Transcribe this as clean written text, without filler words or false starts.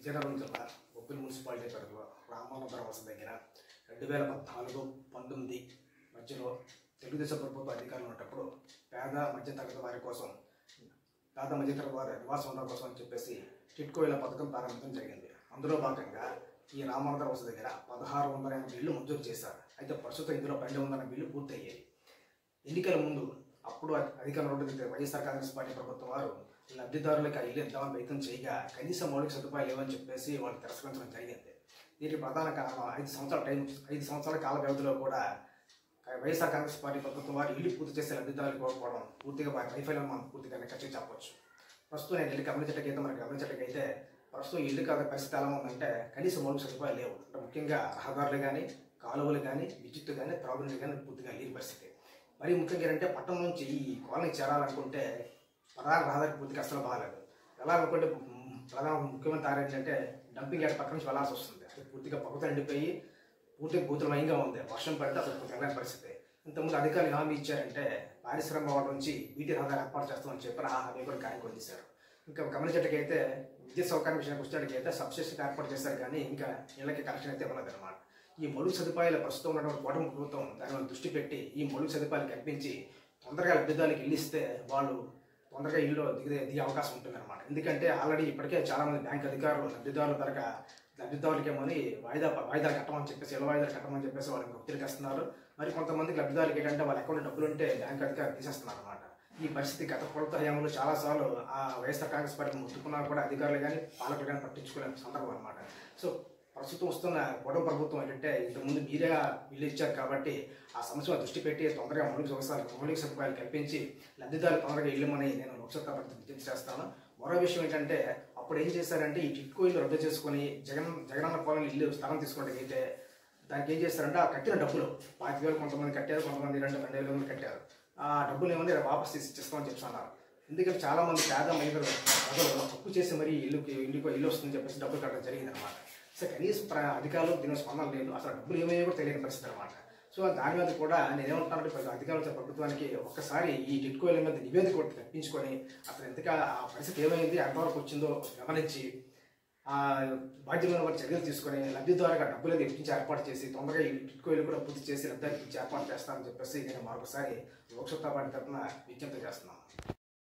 విజయనగరం జిల్లా బొబ్బిలి మున్సిపాలిటీ పరిధిలో రామానగరం వలస దగ్గర 2014-19 మధ్యలో తెలుగుదేశం ప్రభుత్వ అధికారులు ఉన్నప్పుడు పేద మధ్యతరగతి వారి కోసం వారి నివాసం ఉండడం కోసం అని చెప్పేసి టిట్కో ఇళ్ల పథకం ప్రారంభించడం జరిగింది. అందులో భాగంగా ఈ రామానగరం వలస దగ్గర 1680 ఇళ్లు మంజూరు చేశారు. అయితే ప్రస్తుతం ఇందులో 1200 ఇళ్లు పూర్తయ్యాయి. ఎన్నికల ముందు అప్పుడు అధికారంలో వైఎస్ఆర్ కాంగ్రెస్ పార్టీ ప్రభుత్వం వారు లబ్ధిదారులకు ఆ ఇల్లు ఇద్దామని ప్రయత్నం చేయగా కనీస మౌలిక సదుపాయాలు లేవని చెప్పేసి వాళ్ళు తిరస్కరించడం జరిగింది. దీనికి ప్రధాన కారణం 5 సంవత్సరాల కాల వ్యవధిలో కూడా వైఎస్ఆర్ కాంగ్రెస్ పార్టీ ప్రభుత్వం వారు ఇల్లు పూర్తి చేసే లబ్ధిదారులు కోరుకోవడం పూర్తిగా వారి వైఫల్యం మనం పూర్తిగా ఖచ్చితంగా చెప్పవచ్చు. ప్రస్తుతం నేను ఇల్లు గమనించటకైతే మనకు గమనించటకైతే ప్రస్తుతం ఇల్లు కాద పరిస్థితి ఎలా ఉందంటే కనీస మౌలిక సదుపాయాలు లేవు. అంటే ముఖ్యంగా రహదారులు కానీ, కాలువలు కానీ, విద్యుత్ కానీ, త్రాగునీరు కానీ పూర్తిగా లేని పరిస్థితి. మరి ముఖ్యంగా ఏంటంటే పట్టణం నుంచి ఈ కాలనీ చేరాలనుకుంటే ప్రధాన రహదారి పూర్తిగా అసలు బాగాలేదు. ఎలా అనుకుంటే ప్రధాన ముఖ్యమైన దారి ఏంటంటే డంపింగ్ యార్డ్ పక్క నుంచి వెళ్ళాల్సి వస్తుంది. అది పూర్తిగా పక్కతో ఎండిపోయి పూర్తిగా భూతలమయంగా ఉంది. వర్షం పడితే అసలు వెళ్ళని పరిస్థితి. ఇంతకుముందు అధికారులు హామీ ఇచ్చారంటే పారిశ్రామిక వాటి నుంచి బీటీ రహదారి ఏర్పాటు చేస్తామని చెప్పి ఆ హామీ కూడా కార్యక్రమం చేశారు. ఇంకా గమనించేటకైతే విద్యుత్ సౌకర్యం విషయానికి వచ్చేటకైతే సబ్స్టేషన్ ఏర్పాటు చేశారు, కానీ ఇంకా ఇళ్ళకి కనెక్షన్ అయితే ఇవ్వలేదు అనమాట. ఈ మౌలిక సదుపాయాలు ప్రస్తుతం ఉన్నటువంటి కూటమి ప్రభుత్వం దాని మీద దృష్టి పెట్టి ఈ మౌలిక సదుపాయాలు కల్పించి తొందరగా లబ్ధిదారులకు ఇల్లు ఇస్తే వాళ్ళు తొందరగా ఇల్లు దిగే అవకాశం ఉంటుంది అనమాట. ఎందుకంటే ఆల్రెడీ ఇప్పటికే చాలామంది బ్యాంక్ అధికారులు లబ్ధిదారులకేమని వాయిదాలు కట్టమని చెప్పేసి ఇళ్ళ వాయిదాలు కట్టమని చెప్పేసి వాళ్ళకి ఒత్తిడి తెస్తున్నారు. మరి కొంతమందికి లబ్ధిదారులకి ఏంటంటే వాళ్ళ అకౌంట్ డబ్బులు ఉంటే బ్యాంక్ అధికారులు తీసేస్తున్నారు అనమాట. ఈ పరిస్థితి గత ప్రభుత్వ హయాంలో చాలాసార్లు ఆ వైఎస్ఆర్ కాంగ్రెస్ పార్టీ ముట్టుకున్నా కూడా అధికారులు కానీ పాలకులు కానీ పట్టించుకునే సందర్భం అనమాట. సో ప్రస్తుతం వస్తున్న కూటమి ప్రభుత్వం ఏంటంటే ఇంతకుముందు మీరే ఇల్లు ఇచ్చారు కాబట్టి ఆ సమస్య దృష్టి పెట్టి తొందరగా మౌలిక సదుపాయాలు కల్పించి లబ్ధిదారులు తొందరగా ఇల్లుమని నేను లోక్సభ విజ్ఞప్తి చేస్తాను. మరో విషయం ఏంటంటే అప్పుడు ఏం చేశారంటే ఈ టిట్కో ఇల్లు రద్దు చేసుకుని జగనన్న కాలనీ ఇల్లు స్థలం తీసుకోవడానికి దానికి ఏం చేస్తారంటే ఆ కట్టిన డబ్బులు 5,000 కొంతమంది కట్టారు, కొంతమంది 2,000 కట్టారు. ఆ డబ్బులు ఏమని వాపస్ ఇస్తామని చెప్తున్నారు. ఎందుకంటే చాలామంది పేద మహిళలు ప్రజలు తప్పు చేసి మరి ఇల్లు వస్తుందని చెప్పేసి డబ్బులు కట్టడం జరిగింది అనమాట. సో కనీస అధికారులు దీని స్పందన లేదు, అసలు డబ్బులు ఏమేమో కూడా తెలియని పరిస్థితి అనమాట. సో దాని మీద కూడా నేనేమంటున్నానంటే అధికారులతో ప్రభుత్వానికి ఒక్కసారి ఈ టిట్కో ఇళ్ల మీద నివేదిక ఒకటి తెప్పించుకొని అసలు ఎంతగా ఆ పరిస్థితి ఏమైంది, ఎంతవరకు వచ్చిందో గమనించి ఆ బాధ్యమైన వారి చర్యలు తీసుకొని లబ్ధిదారుగా డబ్బులు ఇప్పించి ఏర్పాటు చేసి తొందరగా ఈ టిట్కో ఇల్లు కూడా పూర్తి చేసి లబ్ధిదారికి ఇచ్చి ఏర్పాటు చేస్తానని చెప్పేసి నేను మరొకసారి లోక్సభ పార్టీ తరఫున విజ్ఞప్తి చేస్తున్నాను.